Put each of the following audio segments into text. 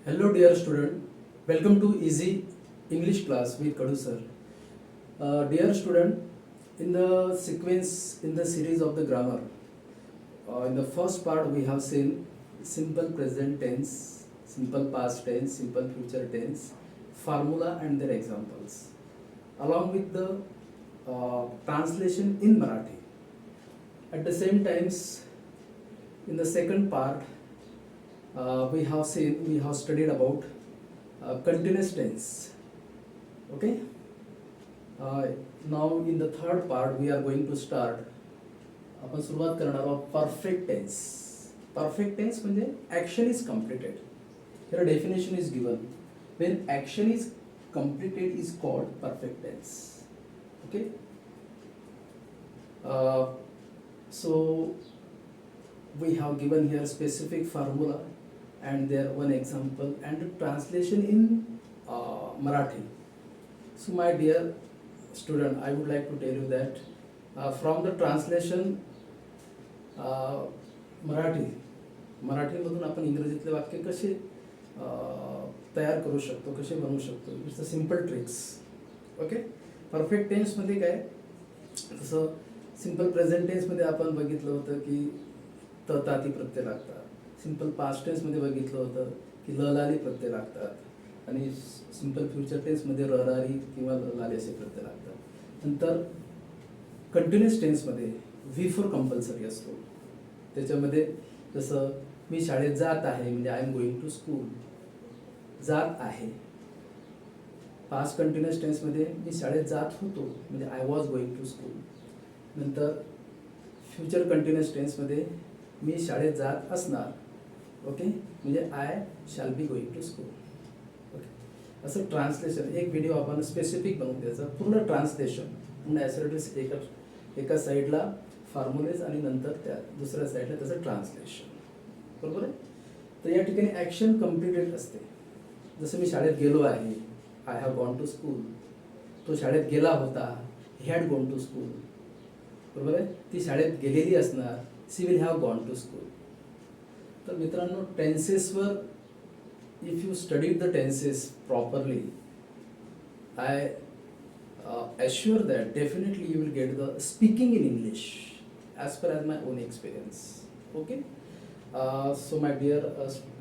Hello dear student, welcome to Easy English class with Kadu sir. Dear student, in the sequence in the series of the grammar, in the first part we have seen simple present tense, simple past tense, simple future tense, formula and their examples, along with the translation in Marathi. At the same times, in the second part, we have studied about continuous tense. Okay. Now in the third part we are going to start. आपण सुरुवात करणार आहोत perfect tense. Perfect tense म्हणजे action is completed. Here definition is given. When action is completed is called perfect tense. Okay. So we have given here specific formula and there one example and the translation in Marathi. So my dear student, I would like to tell you that from the translation मराठीमधून आपण इंग्रजीतले वाक्य कसे तयार करू शकतो, कसे बनवू शकतो, it's a simple tricks. Okay. Perfect टेन्समध्ये काय, तसं सिम्पल प्रेझेंट टेन्समध्ये आपण बघितलं होतं की त ताती प्रत्यय लागतात. सिम्पल पास्ट टेन्समध्ये बघितलं होतं की ल लाली प्रत्यय लागतात आणि सिम्पल फ्युचर टेन्समध्ये र रारी किंवा ल लाली असे प्रत्यय लागतात. नंतर कंटिन्युअस टेन्समध्ये व्ही फोर कंपल्सरी असतो. त्याच्यामध्ये जसं मी शाळेत जात आहे म्हणजे I am going to school, जात आहे. पास्ट कंटिन्युअस टेन्समध्ये मी शाळेत जात होतो म्हणजे I was going to school. नंतर फ्युचर कंटिन्युअस टेन्समध्ये मी शाळेत जात असणार. ओके. म्हणजे I shall be going to school. Okay. असं ट्रान्सलेशन एक व्हिडिओ आपण स्पेसिफिक बनवून द्यायचा, पूर्ण ट्रान्सलेशन, पूर्ण ॲसिडिटीज एका साईडला फॉर्म्युलेज आणि नंतर त्या दुसऱ्या साईडला त्याचं ट्रान्सलेशन. बरोबर आहे. तर या ठिकाणी ॲक्शन कम्प्लिटेड असते. जसं मी शाळेत गेलो आहे, I have gone to school. तो शाळेत गेला होता, he had gone to school. बरोबर आहे. ती शाळेत गेलेली असणार, she will have gone to school. तर मित्रांनो, टेन्सेसवर if you studied the tenses properly, I assure that definitely you will get the speaking in English as per as my own experience. Okay. So my dear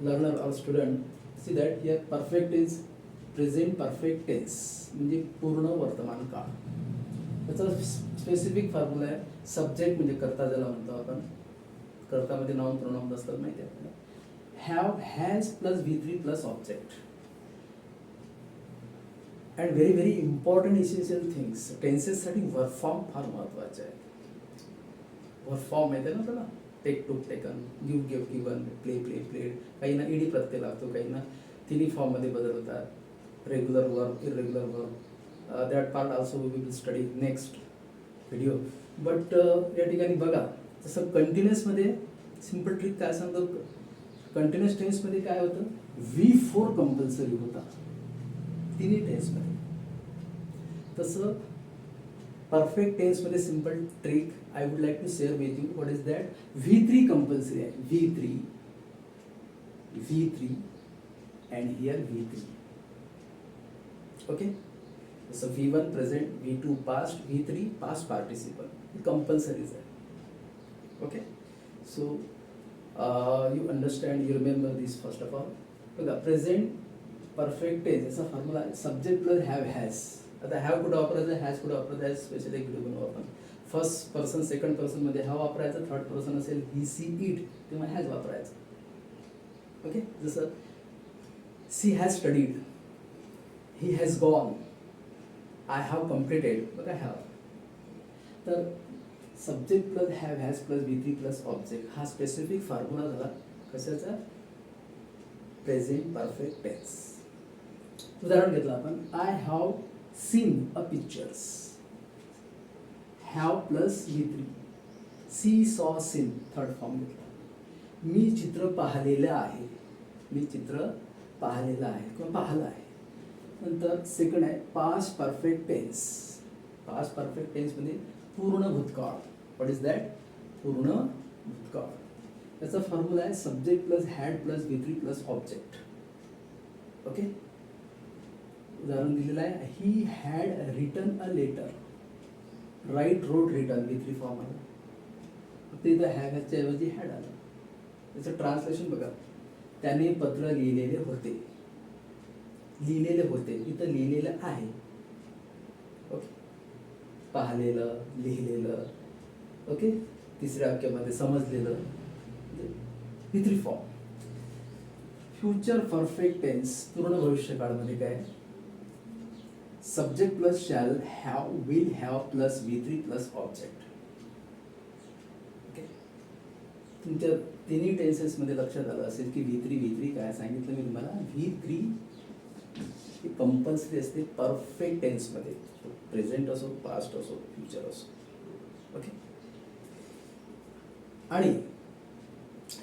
learner or student, see that here perfect is present perfect tense म्हणजे पूर्ण वर्तमान काळ. त्याचा specific formula आहे. Subject म्हणजे कर्ता ज्याला म्हणतो आपण, कर्तामध्ये नाउन प्रोनाउन असतात माहिती आहे आपल्याला. Have has plus V3 plus object. And very very important essential things टेन्सेससाठी वर्ब फॉर्म फार महत्त्वाचे आहे. वर्ब फॉर्म माहिती आहे ना आपल्याला, take took taken, give give given, play play played. काहींना ईडी प्रत्यय लागतो, काहींना तिन्ही फॉर्ममध्ये बदल होतात. Regular verb, irregular verb, that part also we will study next video. But या ठिकाणी बघा, जसं कंटिन्युअसमध्ये सिम्पल ट्रिक काय सांगतो, कंटिन्युअस टेन्समध्ये काय होतं, V4 कंपल्सरी होता तिन्ही टेन्समध्ये. तसं परफेक्ट टेन्समध्ये simple trick I would like to share with you. What is that, V3 compulsory आहे. V3 and here V3. Okay. जसं V1 present, V2 past, V3 past participle कंपल्सरीज आहे. Okay. So you understand, you remember this first of all. बघा, present perfect tense याचा formula आहे subject plus have has. आता have कुठं वापरायचं, has कुठं वापरायचं, हॅज स्पेशल एक व्हिडिओ बनवू आपण. फर्स्ट पर्सन सेकंड पर्सनमध्ये हॅव वापरायचं, थर्ड पर्सन असेल ही सी इट तेव्हा हॅज वापरायचं. ओके. जसं she has studied, he has gone, I have completed. बघा हॅव. तर subject plus have has plus V3 plus object हा स्पेसिफिक फॉर्म्युला झाला कशाचा, प्रेझेंट परफेक्ट टेन्स. उदाहरण घेतलं आपण, I have seen a pictures. Have plus V3, see saw seen third form घेतला. मी चित्र पाहिलेलं आहे, मी चित्र पाहिलेलं आहे किंवा पाहिलं आहे. नंतर सेकंड आहे past perfect tense. Past perfect टेन्समध्ये पूर्ण भूतकाळ. व्हॉट इज दॅट, पूर्ण भूतकाळ. त्याचा फॉर्म्युला आहे subject plus had plus V3 plus object. Okay, उदाहरण दिलेलं आहे, he had written a letter. Write, wrote, written V3 form आला. फक्त इथं हॅवच्या ऐवजी हॅड आलं. त्याचं ट्रान्सलेशन बघा, त्याने पत्र लिहिलेले होते. लिहिलेले होते इथं लिहिलेलं आहे. ओके, पाहिलेलं, लिहिलेलं. ओके, तिसऱ्या वाक्यामध्ये समजलेलं. V3 form. Future perfect tense पूर्ण भविष्यकाळमध्ये काय, subject plus shall have, will have plus V3 plus object. Okay, तुमच्या तिन्ही टेन्सेसमध्ये लक्षात आलं असेल की V3 काय सांगितलं मी तुम्हाला. V3 ही कंपल्सरी असते परफेक्ट टेन्समध्ये, प्रेझेंट असो, पास्ट असो, फ्युचर असो. ओके, आणि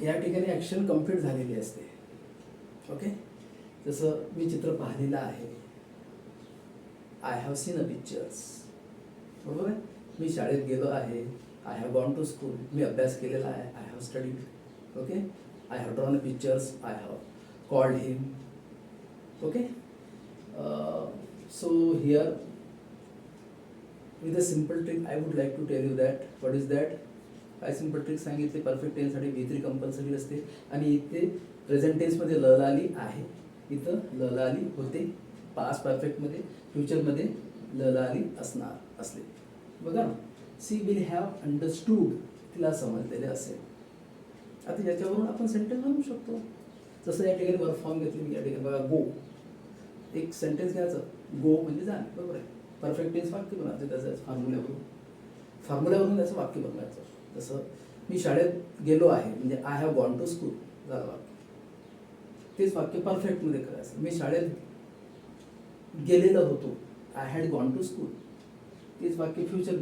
या ठिकाणी ॲक्शन कम्प्लीट झालेली असते. ओके, जसं मी चित्र पाहिलेलं आहे, I have seen a pictures. बरोबर आहे, मी शाळेत गेलो आहे, I have gone to school. मी अभ्यास केलेला आहे, I have studied. Okay, I have drawn a pictures, I have called him. Okay, so here with a simple trick I would like to tell you that what is that. काय simple trick सांगितले, perfect टेन्ससाठी V3 compulsory असते आणि इथे present टेन्समध्ये ल आली आहे, इथं ल आली होते. पास्ट परफेक्टमध्ये, फ्युचरमध्ये ल आली असणार असले. बघा ना, सी विल हॅव अंडरस्टूड, तिला समजलेले असेल. आता याच्यावरून आपण सेंटेन्स बनवू शकतो. जसं या ठिकाणी वर्क फॉर्म घेतली मी, या ठिकाणी बघा गो, एक सेंटेन्स घ्यायचं, गो म्हणजे जाणे. बरोबर आहे, परफेक्ट टेन्स वाक्य बनवायचं त्याचं फॉर्म्युल्यावरून त्याचं वाक्य बनवायचं. जसं मी शाळेत गेलो आहे म्हणजे I have gone to school झालं वाक्य. तेच वाक्य परफेक्टमध्ये करायचं, मी शाळेत गेलेलो होतो, I had gone to school. तेच वाक्य फ्युचर